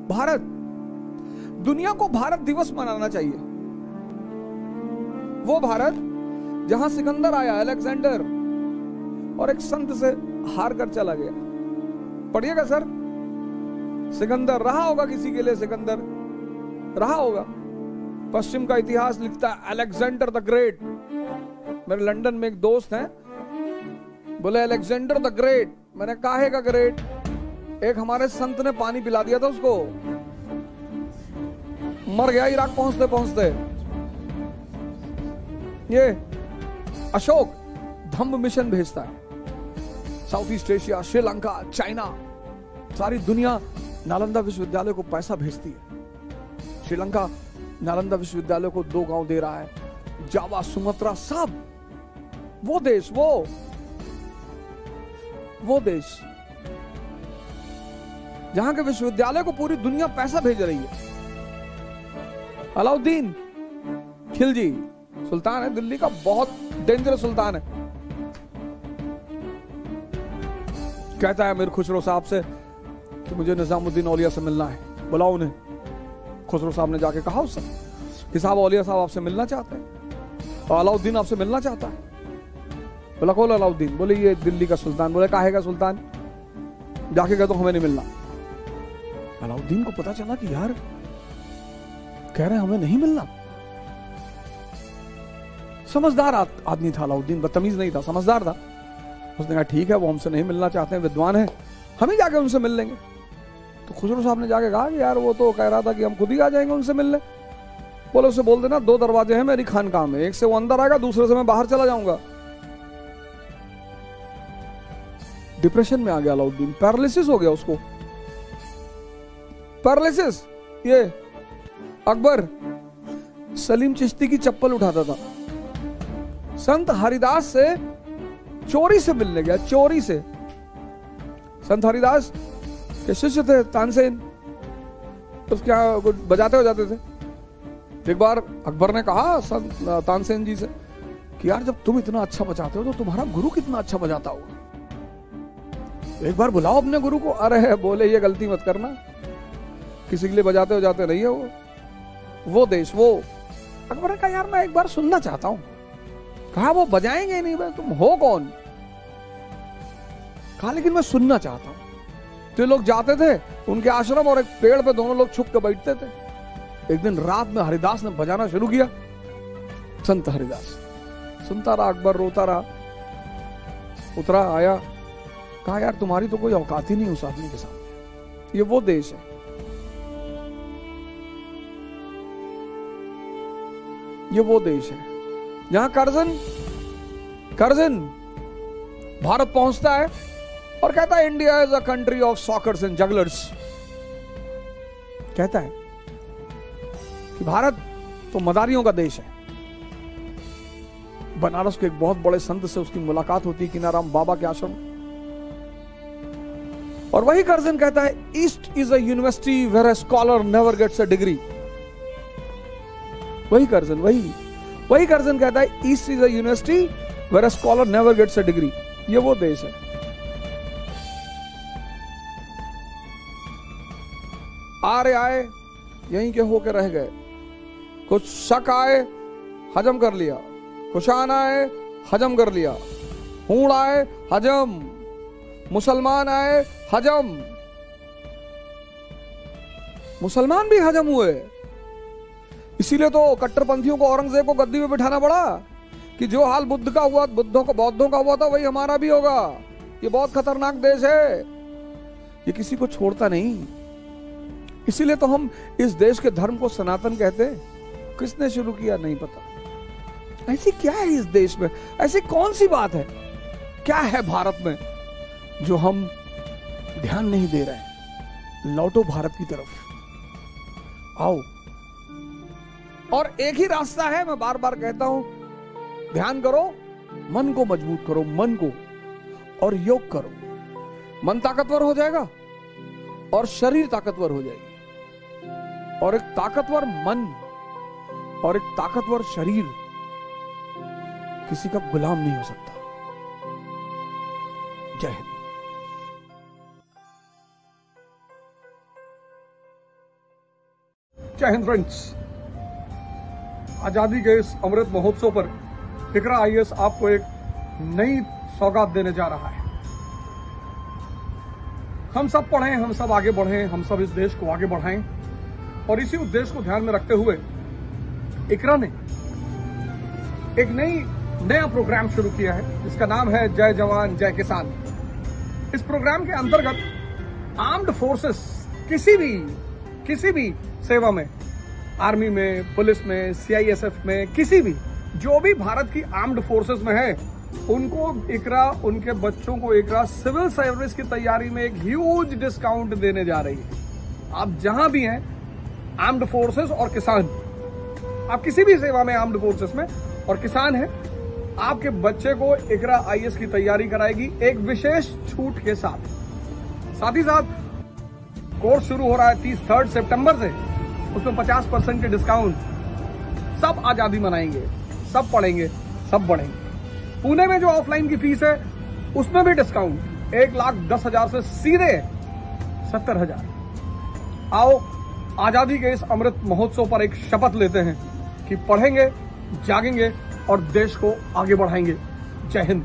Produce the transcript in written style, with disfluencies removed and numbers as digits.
भारत, दुनिया को भारत दिवस मनाना चाहिए। वो भारत जहां सिकंदर आया, अलेक्जेंडर, और एक संत से हार कर चला गया। पढ़िएगा सर, सिकंदर रहा होगा किसी के लिए, सिकंदर रहा होगा। पश्चिम का इतिहास लिखता है अलेक्जेंडर द ग्रेट। मेरे लंदन में एक दोस्त हैं, बोले अलेक्जेंडर द ग्रेट। मैंने काहे का ग्रेट? एक हमारे संत ने पानी पिला दिया था उसको, मर गया इराक पहुंचते पहुंचते। ये अशोक धम्म मिशन भेजता है, south east Asia, Sri Lanka, China, सारी दुनिया नालंदा विश्वविद्यालय को पैसा भेजती है। श्रीलंका नालंदा विश्वविद्यालय को 2 गांव दे रहा है, जावा, सुमात्रा, सब। वो देश, वो देश जहां के विश्वविद्यालय को पूरी दुनिया पैसा भेज रही है। अलाउद्दीन खिलजी सुल्तान है दिल्ली का, बहुत डेंजरस सुल्तान है। कहता है मीर खुसरो साहब से कि मुझे निजामुद्दीन औलिया से मिलना है, बुलाओ उन्हें। खुसरो साहब ने जाके कहा उससे कि साहब औलिया साहब आपसे मिलना चाहते हैं और अलाउद्दीन आपसे मिलना चाहता है। बोला कौन अलाउद्दीन? बोले ये दिल्ली का सुल्तान। बोले काहे का सुल्तान? जाके कह दो हमें नहीं मिलना। अलाउद्दीन को पता चला कि यार कह रहे हैं हमें नहीं मिलना। समझदार आदमी था अलाउद्दीन, बदतमीज नहीं था, समझदार था। उसने कहा ठीक है, वो हमसे नहीं मिलना चाहते हैं, विद्वान है, हम ही जाके उनसे मिल लेंगे। तो खुसरो साहब ने जाके कहा कि यार वो तो कह रहा था कि हम खुद ही आ जाएंगे उनसे मिलने। बोले उसे बोल देना 2 दरवाजे हैं मेरी खानकाह में, एक से वो अंदर आएगा, दूसरे से मैं बाहर चला जाऊंगा। डिप्रेशन में आ गया अलाउद्दीन, पैरालिसिस हो गया उसको, पैरालिसिस। ये अकबर सलीम चिश्ती की चप्पल उठाता था, संत हरिदास से चोरी से मिलने गया, चोरी से। संत हरिदास के शिष्य थे तानसेन, उसके यहाँ कुछ बजाते हो जाते थे। एक बार अकबर ने कहा संत तानसेन जी से कि यार जब तुम इतना अच्छा बजाते हो तो तुम्हारा गुरु कितना अच्छा बजाता होगा, एक बार बुलाओ अपने गुरु को। अरे बोले ये गलती मत करना, किसी के लिए बजाते हो जाते नहीं है वो देश, वो। अकबर ने कहा यार मैं एक बार सुनना चाहता हूं। कहा वो बजाएंगे नहीं, भाई तुम हो कौन? कहा लेकिन मैं सुनना चाहता हूं। तो लोग जाते थे उनके आश्रम और एक पेड़ पे दोनों लोग छुप के बैठते थे। एक दिन रात में हरिदास ने बजाना शुरू किया, संत हरिदास। सुनता रहा अकबर, रोता रहा। उतरा, आया, कहा यार तुम्हारी तो कोई औकात ही नहीं उस आदमी के सामने। ये वो देश है, ये वो देश है जहां कर्जन भारत पहुंचता है और कहता है India is a country of shockers and jugglers. कहता है कि भारत तो मदारियों का देश है। बनारस के एक बहुत बड़े संत से उसकी मुलाकात होती है कीनाराम बाबा के आश्रम, और वही कर्जन कहता है east is a university where a scholar never gets a degree. वही कर्जन कहता है east is a university where a scholar never gets a degree. ये वो देश है। आर्य आए, यहीं के होके रह गए। कुछ शक आए, हजम कर लिया। कुशान आए, हजम कर लिया। हूण आए, हजम। मुसलमान आए, हजम। मुसलमान भी हजम हुए। इसीलिए तो कट्टरपंथियों को औरंगजेब को गद्दी में बिठाना पड़ा कि जो हाल बुद्ध का हुआ, बौद्धों का हुआ था, वही हमारा भी होगा। ये बहुत खतरनाक देश है, ये किसी को छोड़ता नहीं। इसीलिए तो हम इस देश के धर्म को सनातन कहते हैं। किसने शुरू किया नहीं पता। ऐसी क्या है इस देश में, ऐसी कौन सी बात है, क्या है भारत में जो हम ध्यान नहीं दे रहे हैं? लौटो भारत की तरफ, आओ। और एक ही रास्ता है, मैं बार बार कहता हूं, ध्यान करो, मन को मजबूत करो, मन को, और योग करो। मन ताकतवर हो जाएगा और शरीर ताकतवर हो जाएगी। और एक ताकतवर मन और एक ताकतवर शरीर किसी का गुलाम नहीं हो सकता। जय हिंद। जय हिंद फ्रेंड्स। आजादी के इस अमृत महोत्सव पर इकरा आईएएस आपको एक नई सौगात देने जा रहा है। हम सब पढ़ें, हम सब आगे बढ़ें, हम सब इस देश को आगे बढ़ाएं, और इसी उद्देश्य को ध्यान में रखते हुए इकरा ने एक नया प्रोग्राम शुरू किया है जिसका नाम है जय जवान जय किसान। इस प्रोग्राम के अंतर्गत आर्म्ड फोर्सेस किसी भी सेवा में, आर्मी में, पुलिस में, सीआईएसएफ में, किसी भी जो भी भारत की आर्म्ड फोर्सेस में है, उनको इकरा, उनके बच्चों को इकरा सिविल सर्विस की तैयारी में एक ह्यूज डिस्काउंट देने जा रही है। आप जहां भी हैं, आर्म्ड फोर्सेस और किसान, आप किसी भी सेवा में, आर्म्ड फोर्सेस में और किसान है, आपके बच्चे को इकरा आईएएस की तैयारी कराएगी एक विशेष छूट के साथ ही साथ कोर्स शुरू हो रहा है 3 सितंबर से, उसमें 50% के डिस्काउंट। सब आजादी मनाएंगे, सब पढ़ेंगे, सब बढ़ेंगे। पुणे में जो ऑफलाइन की फीस है उसमें भी डिस्काउंट 1,10,000 से सीधे 70,000। आओ आजादी के इस अमृत महोत्सव पर एक शपथ लेते हैं कि पढ़ेंगे, जागेंगे और देश को आगे बढ़ाएंगे। जय हिंद।